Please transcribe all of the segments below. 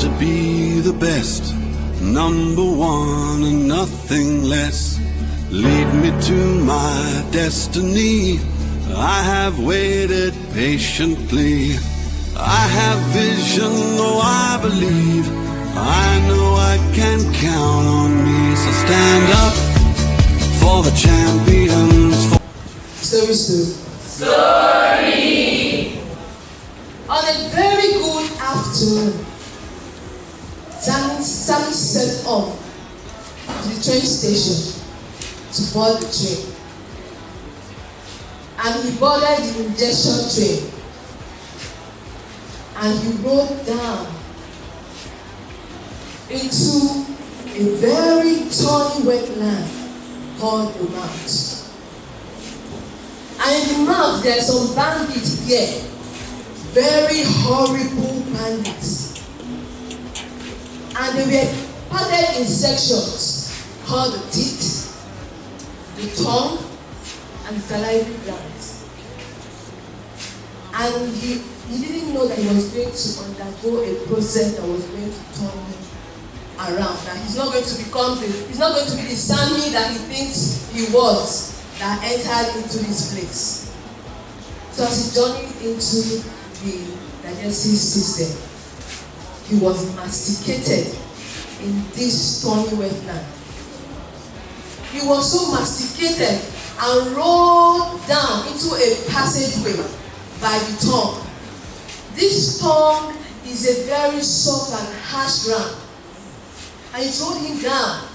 to be the best, number one and nothing less. Lead me to my destiny. I have waited patiently. I have vision, oh I believe. I know I can count on me. So stand up for the champions. Story. On a very good afternoon, Sammy set off to the train station to board the train, and he boarded the injection train, and he rode down into a very thorny wetland called the mount. And in the mount there are some bandits there, very horrible bandits, and they were parted in sections called the teeth, the tongue, and the salivary glands. And he didn't know that he was going to undergo a process that was going to turn him around. That he's not going to be the Sammy that he thinks he was that entered into this place. So as he journeyed into the digestive system, he was masticated in this stony wetland. He was so masticated and rolled down into a passageway by the tongue. This tongue is a very soft and harsh ground, and it rolled him down.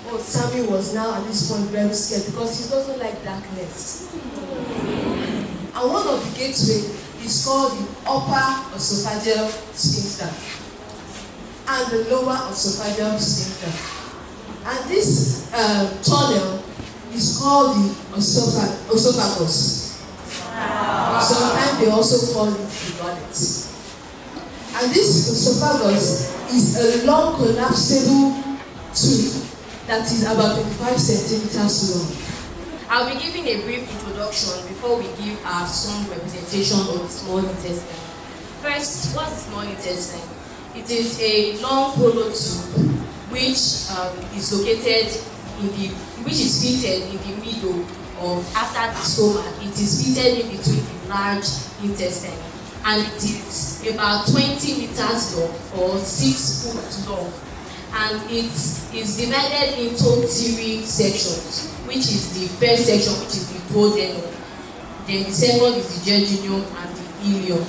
Oh, Sammy was now at this point very scared because he doesn't like darkness. And one of the gateways is called the upper esophageal sphincter and the lower esophageal sphincter. And this tunnel is called the esophagus. Sometimes they also call it the gullet. And this esophagus is a long collapsible tube that is about 25 centimeters long. I'll be giving a brief introduction before we give our some representation of the small intestine. First, what's the small intestine? It is a long hollow tube which is fitted in the middle of after the stomach. It is fitted in between the large intestine, and it is about 20 meters long or 6 foot long, and it is divided into 3 sections, which is the first section, which is the duodenum. Then the second is the jejunum and the ileum.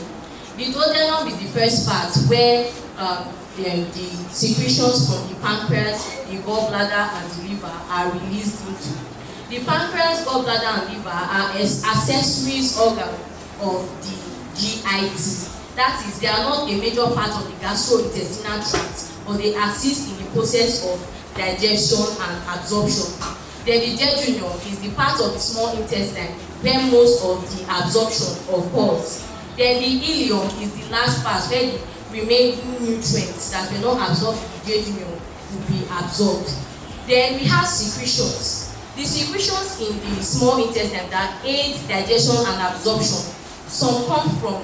The duodenum is the first part where the secretions from the pancreas, the gallbladder, and the liver are released into. The pancreas, gallbladder, and liver are accessories organ of the GIT. That is, they are not a major part of the gastrointestinal tract, but they assist in the process of digestion and absorption. Then the jejunum is the part of the small intestine where most of the absorption occurs. Then the ileum is the last part where the remaining nutrients that were not absorbed in the jejunum will be absorbed. Then we have secretions. The secretions in the small intestine that aid digestion and absorption, some come from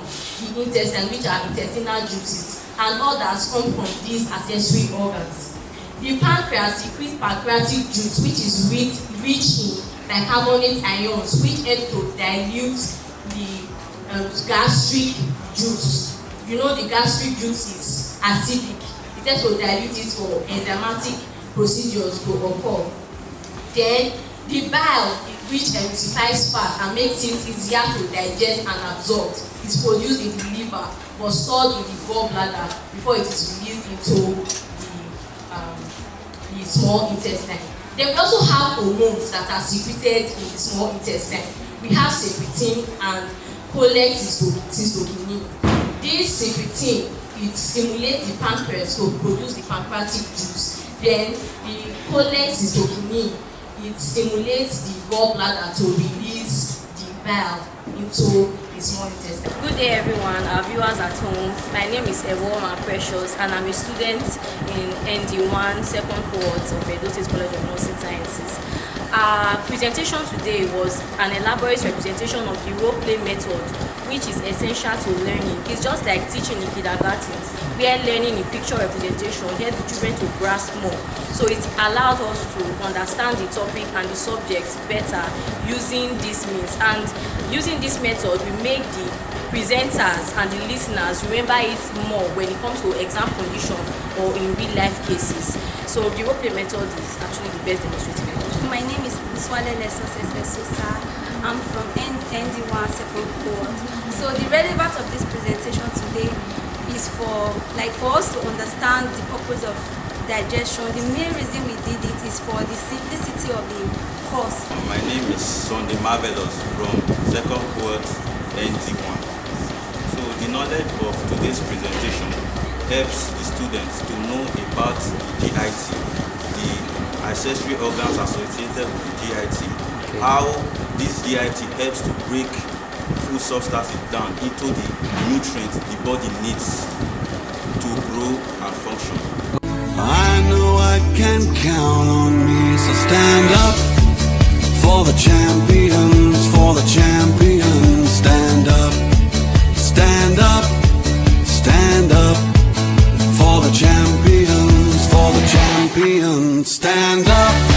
the intestine, which are intestinal juices, and others come from these accessory organs. The pancreas secretes pancreatic juice, which is rich in bicarbonate ions, which help to dilute the gastric juice. You know the gastric juice is acidic. It helps to dilute it for enzymatic procedures to occur. Then the bile, which emulsifies fat and makes it easier to digest and absorb, is produced in the liver but stored in the gallbladder before it is released into the small intestine. Then we also have hormones that are secreted in the small intestine. We have secretin and cholecystokinin. This secretin, it stimulates the pancreas to produce the pancreatic juice. Then the cholecystokinin, it stimulates the gallbladder to release the bile into the small intestine. Good day everyone, our viewers at home. My name is Ewoma Precious and I'm a student in ND1 second cohort of Edo State College of Nursing Sciences. Our presentation today was an elaborate representation of the role play method which is essential to learning. It's just like teaching in kindergarten, where learning in picture representation helps the children to grasp more. So it allowed us to understand the topic and the subject better using this means. And using this method, we make the presenters and the listeners remember it more when it comes to exam condition or in real life cases. So the role play method is actually the best demonstrative method. My name is Swale Sosa. I'm from ND1 second cohort. So the relevance of this presentation today is for us to understand the purpose of digestion. The main reason we did it is for the simplicity of the course. My name is Sunday Marvelous from second cohort ND1. So the knowledge of today's presentation helps the students to know about the GIT, the accessory organs associated with the GIT, how this GIT helps to break food substances down into the nutrients the body needs to grow and function. I know I can count on me, so stand up for the champions, for the champions. Stand up, stand up, stand up for the champions, for the champions. Stand up.